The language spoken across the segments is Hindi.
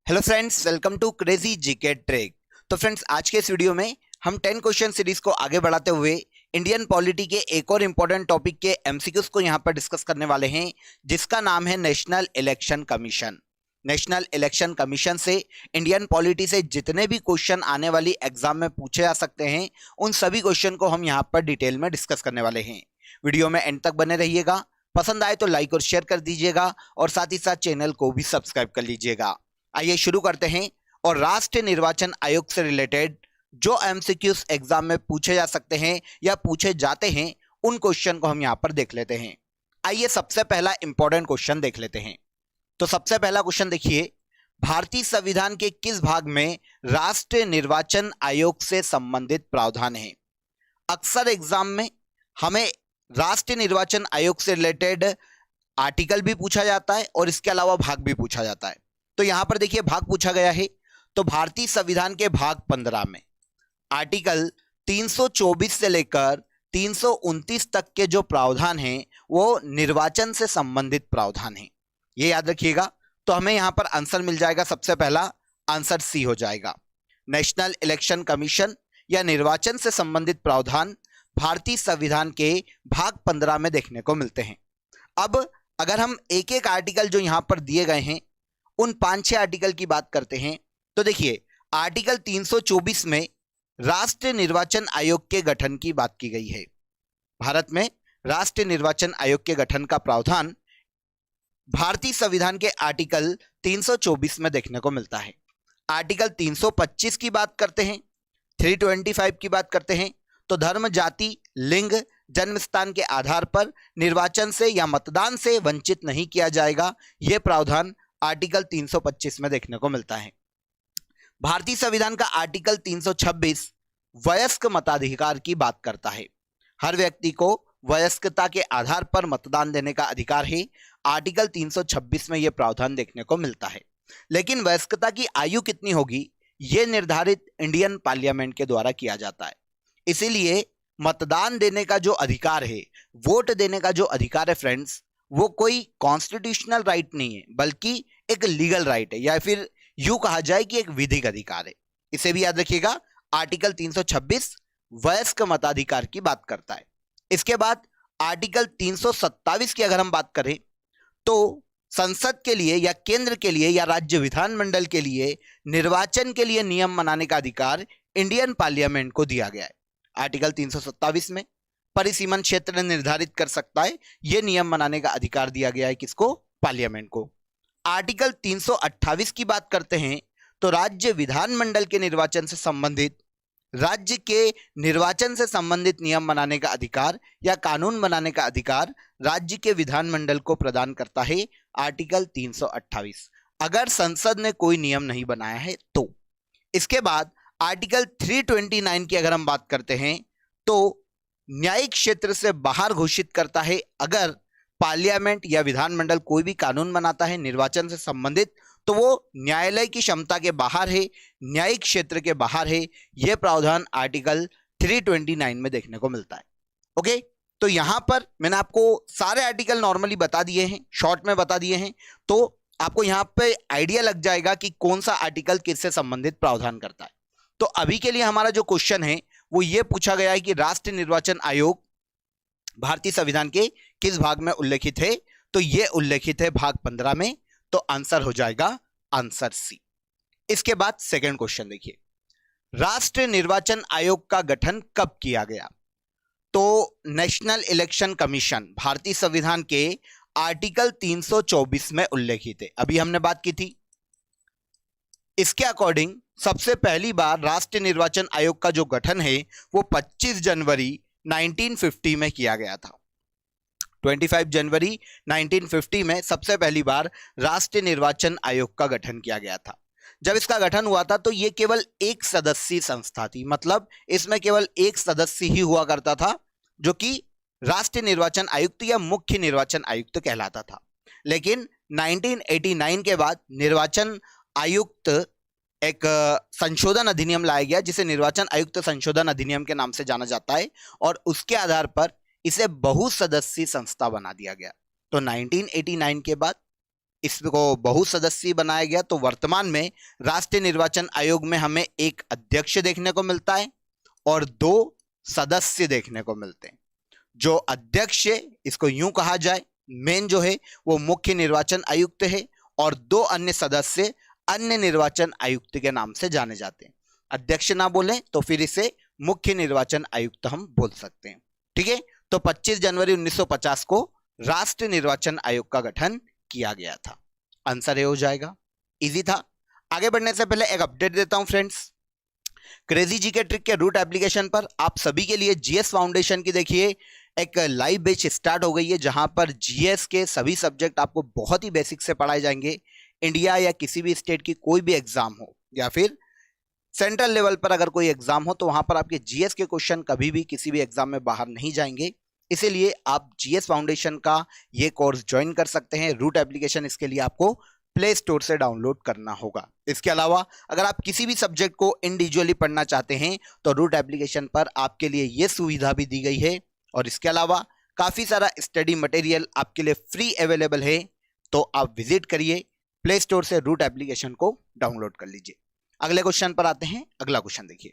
Hello friends, welcome to crazy GK trek. तो फ्रेंड्स, आज के इस वीडियो में हम 10 क्वेश्चन सीरीज को आगे बढ़ाते हुए इंडियन पॉलिटी के एक और इंपॉर्टेंट टॉपिक के एमसीक्यूज को यहां पर डिस्कस करने वाले हैं, जिसका नाम है national election commission. National election commission से इंडियन पॉलिटी से जितने भी क्वेश्चन आने वाली एग्जाम में पूछे जा सकते हैं, उन सभी क्वेश्चन को हम यहाँ पर डिटेल में डिस्कस करने वाले हैं। वीडियो में एंड तक बने रहिएगा। पसंद आए तो लाइक और शेयर कर दीजिएगा और साथ ही साथ चैनल को भी सब्सक्राइब कर लीजिएगा। आइए शुरू करते हैं और राष्ट्रीय निर्वाचन आयोग से रिलेटेड जो एमसीक्यूज एग्जाम में पूछे जा सकते हैं या पूछे जाते हैं, उन क्वेश्चन को हम यहां पर देख लेते हैं। आइए सबसे पहला इंपॉर्टेंट क्वेश्चन देख लेते हैं। तो सबसे पहला क्वेश्चन देखिए, भारतीय संविधान के किस भाग में राष्ट्रीय निर्वाचन आयोग से संबंधित प्रावधान है? अक्सर एग्जाम में हमें राष्ट्रीय निर्वाचन आयोग से रिलेटेड आर्टिकल भी पूछा जाता है और इसके अलावा भाग भी पूछा जाता है। तो यहां पर देखिए भाग पूछा गया है, तो भारतीय संविधान के भाग 15 में आर्टिकल 324 से लेकर 329 तक के जो प्रावधान हैं वो निर्वाचन से संबंधित प्रावधान हैं, ये याद रखिएगा। तो हमें यहां पर आंसर मिल जाएगा, सबसे पहला आंसर सी हो जाएगा। नेशनल इलेक्शन कमीशन या निर्वाचन से संबंधित प्रावधान भारतीय संविधान के भाग 15 में देखने को मिलते हैं। अब अगर हम एक एक आर्टिकल जो यहां पर दिए गए हैं उन 5-6 आर्टिकल की बात करते हैं, तो देखिए आर्टिकल 324 में राष्ट्रीय निर्वाचन आयोग के गठन की बात की गई है। भारत में राष्ट्रीय निर्वाचन आयोग के गठन का प्रावधान भारतीय संविधान के आर्टिकल 324 में देखने को मिलता है। आर्टिकल 325 की बात करते हैं, 325 की बात करते हैं, तो धर्म, जाति, लिंग, जन्म स्थान के आधार पर निर्वाचन से या मतदान से वंचित नहीं किया जाएगा, यह प्रावधान आर्टिकल 325 में देखने को मिलता है। भारतीय संविधान का आर्टिकल 326 वयस्क मताधिकार की बात करता है। हर व्यक्ति को वयस्कता के आधार पर मतदान देने का अधिकार है, आर्टिकल 326 में यह प्रावधान देखने को मिलता है। लेकिन वयस्कता की आयु कितनी होगी यह निर्धारित इंडियन पार्लियामेंट के द्वारा किया जाता है। इसीलिए मतदान देने का जो अधिकार है, वोट देने का जो अधिकार है फ्रेंड्स, वो कोई कॉन्स्टिट्यूशनल राइट नहीं है, बल्कि एक लीगल राइट है, या फिर यूं कहा जाए कि एक विधिक अधिकार है। इसे भी याद रखिएगा, आर्टिकल 326 वयस्क मताधिकार की बात करता है। इसके बाद आर्टिकल 327 की अगर हम बात करें, तो संसद के लिए या केंद्र के लिए या राज्य विधानमंडल के लिए निर्वाचन के लिए नियम बनाने का अधिकार इंडियन पार्लियामेंट को दिया गया है। आर्टिकल 327 में परिसीमन क्षेत्र निर्धारित कर सकता है, यह नियम बनाने का अधिकार दिया गया है किसको? पार्लियामेंट को। आर्टिकल 328 की बात करते हैं, तो राज्य विधानमंडल के निर्वाचन से संबंधित राज्य के निर्वाचन से संबंधित नियम बनाने का अधिकार या कानून बनाने का अधिकार राज्य के विधानमंडल को प्रदान करता है, आर्टिकल 328, अगर संसद ने कोई नियम नहीं बनाया है तो। इसके बाद आर्टिकल 329 की अगर हम बात करते हैं, तो न्यायिक क्षेत्र से बाहर घोषित करता है, अगर पार्लियामेंट या विधानमंडल कोई भी कानून बनाता है निर्वाचन से संबंधित, तो वो न्यायालय की क्षमता के बाहर है, न्यायिक क्षेत्र के बाहर है। यह प्रावधान आर्टिकल 329 में देखने को मिलता है। ओके, तो यहां पर मैंने आपको सारे आर्टिकल नॉर्मली बता दिए हैं, शॉर्ट में बता दिए हैं, तो आपको यहां पे आइडिया लग जाएगा कि कौन सा आर्टिकल किससे संबंधित प्रावधान करता है। तो अभी के लिए हमारा जो क्वेश्चन है वो ये पूछा गया है कि राष्ट्रीय निर्वाचन आयोग भारतीय संविधान के किस भाग में उल्लेखित है? तो यह उल्लेखित है भाग 15 में, तो आंसर हो जाएगा आंसर सी। इसके बाद सेकंड क्वेश्चन देखिए, राष्ट्रीय निर्वाचन आयोग का गठन कब किया गया? तो नेशनल इलेक्शन कमीशन भारतीय संविधान के आर्टिकल 324 में उल्लेखित है, अभी हमने बात की थी। इसके अकॉर्डिंग सबसे पहली बार राष्ट्रीय निर्वाचन आयोग का जो गठन है वो 25 जनवरी 1950 में किया गया था। 25 जनवरी 1950 में सबसे पहली बार राष्ट्रीय निर्वाचन आयोग का गठन किया गया था। जब इसका गठन हुआ था तो यह केवल एक सदस्यीय संस्था थी, मतलब इसमें केवल एक सदस्य ही हुआ करता था, जो कि राष्ट्रीय निर्वाचन आयुक्त या मुख्य निर्वाचन आयुक्त कहलाता था। लेकिन 1989 के बाद निर्वाचन आयुक्त एक संशोधन अधिनियम लाया गया, जिसे निर्वाचन आयुक्त संशोधन अधिनियम के नाम से जाना जाता है, और उसके आधार पर इसे बहुसदस्यीय संस्था बना दिया गया। तो 1989 के बाद इसको बहुसदस्यीय बनाया गया। तो वर्तमान में राष्ट्रीय निर्वाचन आयोग में हमें एक अध्यक्ष देखने को मिलता है और 2 सदस्य देखने को मिलते हैं। जो अध्यक्ष है इसको यूं कहा जाए, मेन जो है वो मुख्य निर्वाचन आयुक्त है और 2 अन्य सदस्य अन्य निर्वाचन आयुक्त के नाम से जाने जाते हैं। अध्यक्ष ना बोले तो फिर इसे मुख्य निर्वाचन आयुक्त हम बोल सकते हैं। ठीक है, तो 25 जनवरी 1950 को राष्ट्रीय निर्वाचन आयोग का गठन किया गया था। आंसर ये हो जाएगा। इजी था। आगे बढ़ने से पहले एक अपडेट देता हूं फ्रेंड्स। क्रेजी जीके ट्रिक के रूट एप्लीकेशन पर आप सभी के लिए जीएस फाउंडेशन की देखिए एक लाइव बैच स्टार्ट हो गई है, जहां पर जीएस के सभी सब्जेक्ट आपको बहुत ही बेसिक से पढ़ाए जाएंगे। इंडिया या किसी भी स्टेट की कोई भी एग्जाम हो या फिर सेंट्रल लेवल पर अगर कोई एग्जाम हो तो वहां पर आपके जीएस के क्वेश्चन कभी भी किसी भी एग्जाम में बाहर नहीं जाएंगे। इसीलिए आप जीएस फाउंडेशन का ये कोर्स ज्वाइन कर सकते हैं। रूट एप्लीकेशन इसके लिए आपको प्ले स्टोर से डाउनलोड करना होगा। इसके अलावा अगर आप किसी भी सब्जेक्ट को इंडिविजुअली पढ़ना चाहते हैं तो रूट एप्लीकेशन पर आपके लिए ये सुविधा भी दी गई है और इसके अलावा काफी सारा स्टडी मटेरियल आपके लिए फ्री अवेलेबल है। तो आप विजिट करिए, प्ले स्टोर से रूट एप्लीकेशन को डाउनलोड कर लीजिए। अगले क्वेश्चन पर आते हैं। अगला क्वेश्चन देखिए,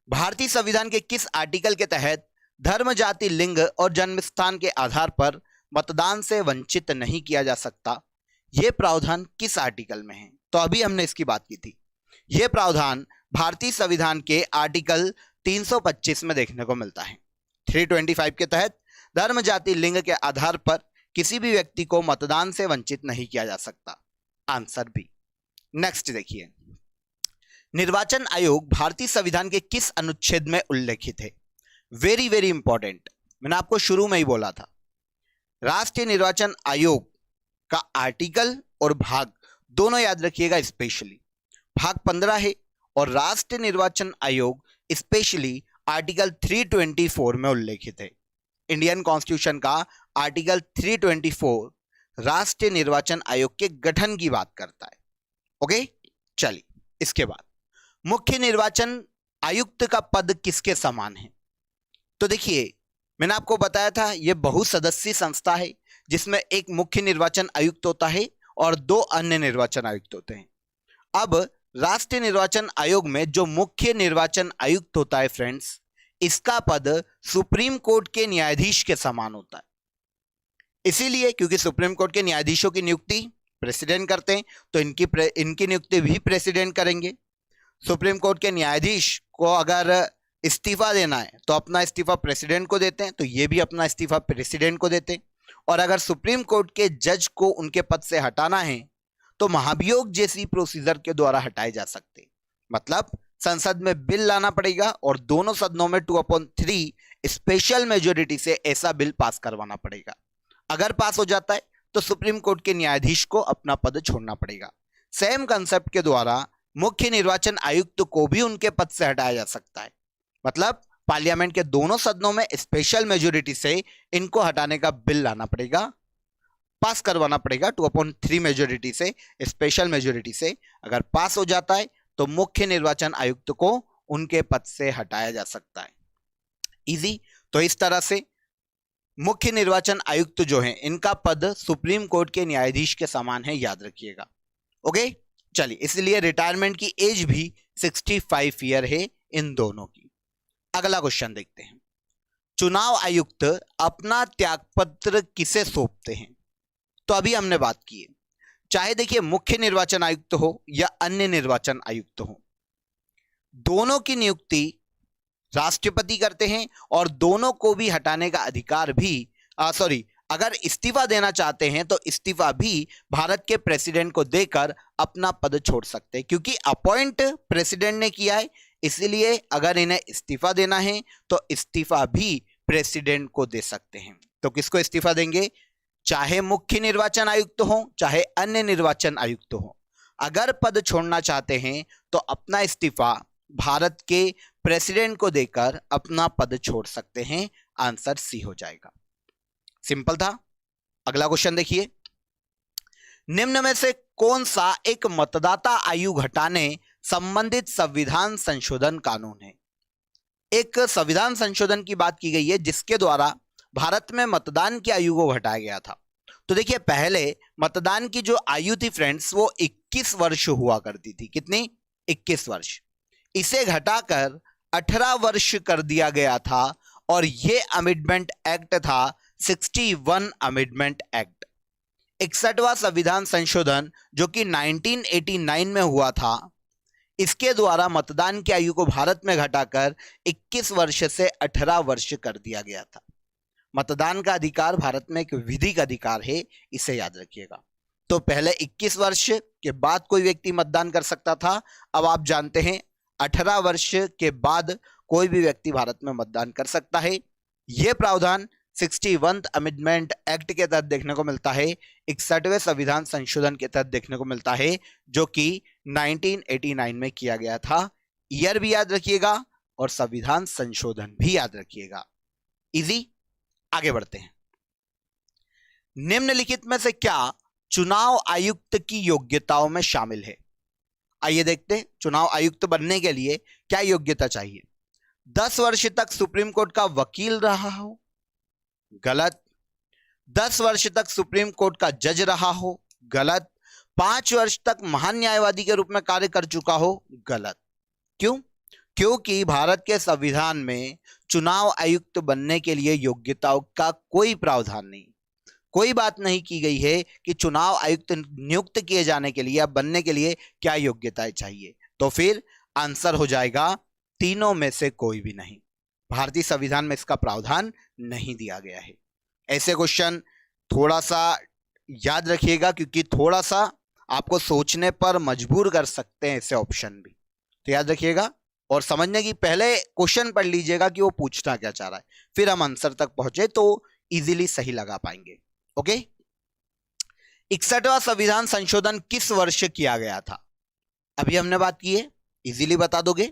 भारतीय संविधान के किस आर्टिकल के तहत धर्म, जाति, लिंग और जन्म स्थान के आधार पर मतदान से वंचित नहीं किया जा सकता? यह प्रावधान किस आर्टिकल में है? तो अभी हमने इसकी बात की थी। यह प्रावधान भारतीय संविधान के आर्टिकल 325 में देखने को मिलता है। 325 के तहत धर्म, जाति, लिंग के आधार पर किसी भी व्यक्ति को मतदान से वंचित नहीं किया जा सकता। Answer B. नेक्स्ट देखिए, निर्वाचन आयोग भारतीय संविधान के किस अनुच्छेद में उल्लेखित है? Very very important. मैंने आपको शुरू में ही बोला था, राष्ट्रीय निर्वाचन आयोग का आर्टिकल और भाग दोनों याद रखिएगा। स्पेशली भाग 15 है और राष्ट्रीय निर्वाचन आयोग स्पेशली आर्टिकल 324 में उल्लेखित है। इंडियन कॉन्स्टिट्यूशन का आर्टिकल 324 राष्ट्रीय निर्वाचन आयोग के गठन की बात करता है। ओके, चलिए इसके बाद मुख्य निर्वाचन आयुक्त का पद किसके समान है? तो देखिए, मैंने आपको बताया था यह बहुसदस्यीय संस्था है जिसमें एक मुख्य निर्वाचन आयुक्त होता है और 2 अन्य निर्वाचन आयुक्त होते हैं। अब राष्ट्रीय निर्वाचन आयोग में जो मुख्य निर्वाचन आयुक्त होता है फ्रेंड्स, इसका पद सुप्रीम कोर्ट के न्यायाधीश के समान होता है। इसीलिए क्योंकि सुप्रीम कोर्ट के न्यायाधीशों की नियुक्ति प्रेसिडेंट करते हैं तो इनकी नियुक्ति भी प्रेसिडेंट करेंगे। सुप्रीम कोर्ट के न्यायाधीश को अगर इस्तीफा देना है तो अपना इस्तीफा प्रेसिडेंट को देते हैं, तो ये भी अपना इस्तीफा प्रेसिडेंट को देते हैं। और अगर सुप्रीम कोर्ट के जज को उनके पद से हटाना है तो महाभियोग जैसी प्रोसीजर के द्वारा हटाए जा सकते। मतलब संसद में बिल लाना पड़ेगा और दोनों सदनों में 2/3 स्पेशल मेजोरिटी से ऐसा बिल पास करवाना पड़ेगा। अगर पास हो जाता है तो सुप्रीम कोर्ट के न्यायाधीश को अपना पद छोड़ना पड़ेगा। सेम कंसेप्ट के द्वारा मुख्य निर्वाचन आयुक्त को भी उनके पद से हटाया जा सकता है। मतलब पार्लियामेंट के दोनों सदनों में स्पेशल मेजोरिटी से इनको हटाने का बिल लाना पड़ेगा, पास करवाना पड़ेगा 2/3 मेजोरिटी से, स्पेशल मेजोरिटी से। अगर पास हो जाता है तो मुख्य निर्वाचन आयुक्त को उनके पद से हटाया जा सकता है। इजी। तो इस तरह से मुख्य निर्वाचन आयुक्त जो हैं इनका पद सुप्रीम कोर्ट के न्यायाधीश के समान है, याद रखिएगा। ओके, चलिए, इसलिए रिटायरमेंट की एज भी 65 ईयर है इन दोनों की। अगला क्वेश्चन देखते हैं, चुनाव आयुक्त अपना त्यागपत्र किसे सौंपते हैं? तो अभी हमने बात की है, चाहे देखिए मुख्य निर्वाचन आयुक्त हो या अन्य निर्वाचन आयुक्त हो, दोनों की नियुक्ति राष्ट्रपति करते हैं और दोनों को भी हटाने का अधिकार भी अगर इस्तीफा देना चाहते हैं तो इस्तीफा भी भारत के प्रेसिडेंट को देकर अपना पद छोड़ सकते हैं, क्योंकि अपॉइंट प्रेसिडेंट ने किया है। इसलिए अगर इन्हें इस्तीफा देना है तो इस्तीफा भी प्रेसिडेंट को दे सकते हैं। तो किसको इस्तीफा देंगे? चाहे मुख्य निर्वाचन आयुक्त हो चाहे अन्य निर्वाचन आयुक्त हो, अगर पद छोड़ना चाहते हैं तो अपना इस्तीफा भारत के प्रेसिडेंट को देकर अपना पद छोड़ सकते हैं। आंसर सी हो जाएगा। सिंपल था। अगला क्वेश्चन देखिए, निम्न में से कौन सा एक मतदाता आयु घटाने संबंधित संविधान संशोधन कानून है? एक संविधान संशोधन की बात की गई है जिसके द्वारा भारत में मतदान की आयु को घटाया गया था। तो देखिए पहले मतदान की जो आयु थी फ्रेंड्स वो 21 वर्ष हुआ करती थी। कितनी? 21 वर्ष। इसे घटाकर 18 वर्ष कर दिया गया था और ये अमेंडमेंट एक्ट था 61 अमेंडमेंट एक्ट। 61वां संविधान संशोधन जो कि 1989 में हुआ था, इसके द्वारा मतदान की आयु को भारत में घटाकर 21 वर्ष से 18 वर्ष कर दिया गया था। मतदान का अधिकार भारत में एक विधिक अधिकार है, इसे याद रखिएगा। तो पहले 21 वर्ष के बाद कोई व्यक्ति मतदान कर सकता था, अब आप जानते हैं 18 वर्ष के बाद कोई भी व्यक्ति भारत में मतदान कर सकता है। यह प्रावधान 61 अमेंडमेंट एक्ट के तहत देखने को मिलता है, 61वें संविधान संशोधन के तहत देखने को मिलता है, जो कि 1989 में किया गया था। ईयर भी याद रखिएगा और संविधान संशोधन भी याद रखिएगा। इजी। आगे बढ़ते हैं। निम्नलिखित में से क्या चुनाव आयुक्त की योग्यताओं में शामिल है? आइए देखते हैं। चुनाव आयुक्त बनने के लिए क्या योग्यता चाहिए? 10 वर्ष तक सुप्रीम कोर्ट का वकील रहा हो, गलत। 10 वर्ष तक सुप्रीम कोर्ट का जज रहा हो, गलत। 5 वर्ष तक महान न्यायवादी के रूप में कार्य कर चुका हो, गलत। क्यों? क्योंकि भारत के संविधान में चुनाव आयुक्त बनने के लिए योग्यताओं का कोई प्रावधान नहीं, कोई बात नहीं की गई है कि चुनाव आयुक्त नियुक्त किए जाने के लिए या बनने के लिए क्या योग्यताएं चाहिए। तो फिर आंसर हो जाएगा तीनों में से कोई भी नहीं। भारतीय संविधान में इसका प्रावधान नहीं दिया गया है। ऐसे क्वेश्चन थोड़ा सा याद रखिएगा, क्योंकि थोड़ा सा आपको सोचने पर मजबूर कर सकते हैं ऐसे ऑप्शन भी। तो याद रखिएगा और समझने की पहले क्वेश्चन पढ़ लीजिएगा कि वो पूछना क्या चाह रहा है, फिर हम आंसर तक पहुंचे तो इजीली सही लगा पाएंगे। ओके। 61वां संविधान संशोधन किस वर्ष किया गया था? अभी हमने बात की है, इजीली बता दोगे।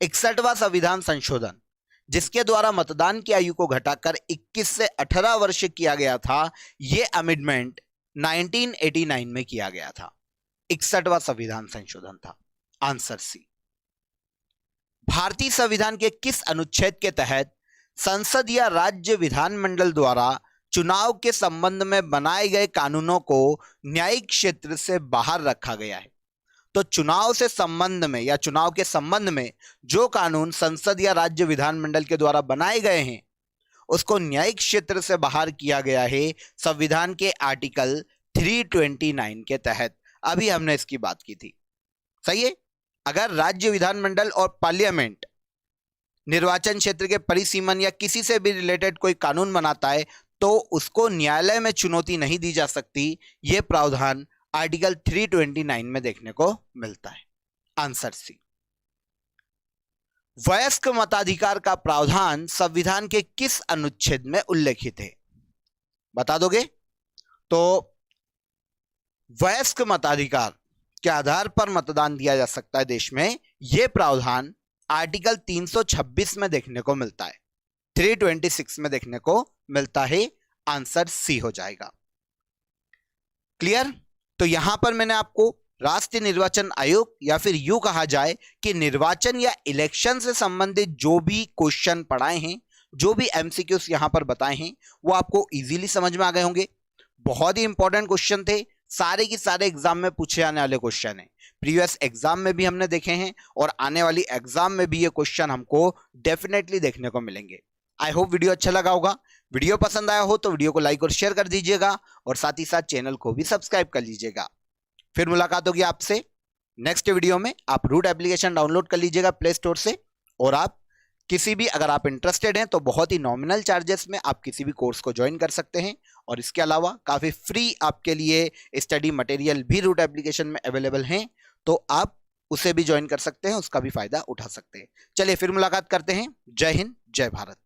61वां संविधान संशोधन जिसके द्वारा मतदान की आयु को घटाकर 21 से 18 वर्ष किया गया था, यह अमेंडमेंट 1989 में किया गया था। 61वां संविधान संशोधन था। Answer C. भारतीय संविधान के किस अनुच्छेद के तहत संसद या राज्य विधानमंडल द्वारा चुनाव के संबंध में बनाए गए कानूनों को न्यायिक क्षेत्र से बाहर रखा गया है? तो चुनाव से संबंध में या चुनाव के संबंध में जो कानून संसद या राज्य विधानमंडल के द्वारा बनाए गए हैं उसको न्यायिक क्षेत्र से बाहर किया गया है संविधान के आर्टिकल 329 के तहत। अभी हमने इसकी बात की थी, सही है। अगर राज्य विधानमंडल और पार्लियामेंट निर्वाचन क्षेत्र के परिसीमन या किसी से भी रिलेटेड कोई कानून बनाता है तो उसको न्यायालय में चुनौती नहीं दी जा सकती। यह प्रावधान आर्टिकल 329 में देखने को मिलता है। Answer C. वयस्क मताधिकार का प्रावधान संविधान के किस अनुच्छेद में उल्लेखित है? बता दोगे? तो वयस्क मताधिकार के आधार पर मतदान दिया जा सकता है देश में, यह प्रावधान आर्टिकल 326 में देखने को मिलता है, 326 में देखने को मिलता है। आंसर सी हो जाएगा। क्लियर? तो यहां पर मैंने आपको राष्ट्रीय निर्वाचन आयोग या फिर यूं कहा जाए कि निर्वाचन या इलेक्शन से संबंधित जो भी क्वेश्चन पढ़ाए हैं, जो भी एमसीक्यूज यहां पर बताए हैं, वो आपको इजीली समझ में आ गए होंगे। बहुत ही इंपॉर्टेंट क्वेश्चन थे, सारे की सारे एग्जाम में पूछे जाने वाले क्वेश्चन है। प्रीवियस एग्जाम में भी हमने देखे हैं और आने वाली एग्जाम में भी ये क्वेश्चन हमको डेफिनेटली देखने को मिलेंगे। आई होप वीडियो अच्छा लगा होगा। वीडियो पसंद आया हो तो वीडियो को लाइक और शेयर कर दीजिएगा और साथ ही साथ चैनल को भी सब्सक्राइब कर लीजिएगा। फिर मुलाकात होगी आपसे नेक्स्ट वीडियो में। आप रूट एप्लीकेशन डाउनलोड कर लीजिएगा प्ले स्टोर से और आप किसी भी, अगर आप इंटरेस्टेड हैं तो बहुत ही नॉमिनल चार्जेस में आप किसी भी कोर्स को ज्वाइन कर सकते हैं। और इसके अलावा काफ़ी फ्री आपके लिए स्टडी मटेरियल भी रूट एप्लीकेशन में अवेलेबल हैं, तो आप उसे भी ज्वाइन कर सकते हैं, उसका भी फायदा उठा सकते हैं। चलिए फिर मुलाकात करते हैं। जय हिंद, जय भारत।